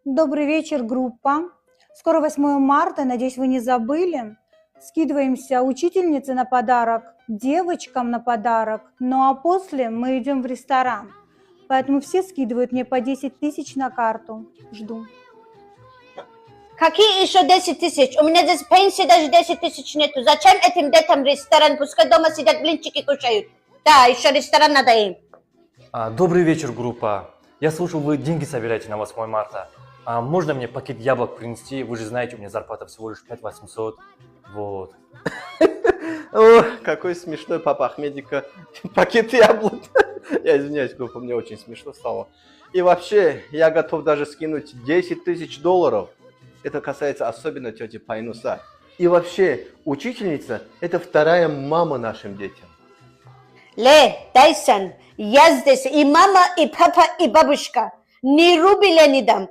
Добрый вечер, группа. Скоро 8 марта, надеюсь, вы не забыли. Скидываемся учительнице на подарок, девочкам на подарок, ну а после мы идем в ресторан. Поэтому все скидывают мне по 10 тысяч на карту. Жду. Какие еще 10 тысяч? У меня здесь пенсии даже 10 тысяч нету. Зачем этим детям ресторан? Пускай дома сидят, блинчики кушают. Да, еще ресторан надо им. Добрый вечер, группа. Я слышал, вы деньги собираете на 8 марта. Можно мне пакет яблок принести? Вы же знаете, у меня зарплата всего лишь 5800. Вот. О, какой смешной папа Ахмедика. Пакет яблок. Я извиняюсь, группа, мне очень смешно стало. И вообще, я готов даже скинуть 10 тысяч долларов. Это касается особенно тети Пайнуса. И вообще, учительница – это вторая мама нашим детям. Ле, Тайсон, я здесь и мама, и папа, и бабушка. Ни рубля не дам.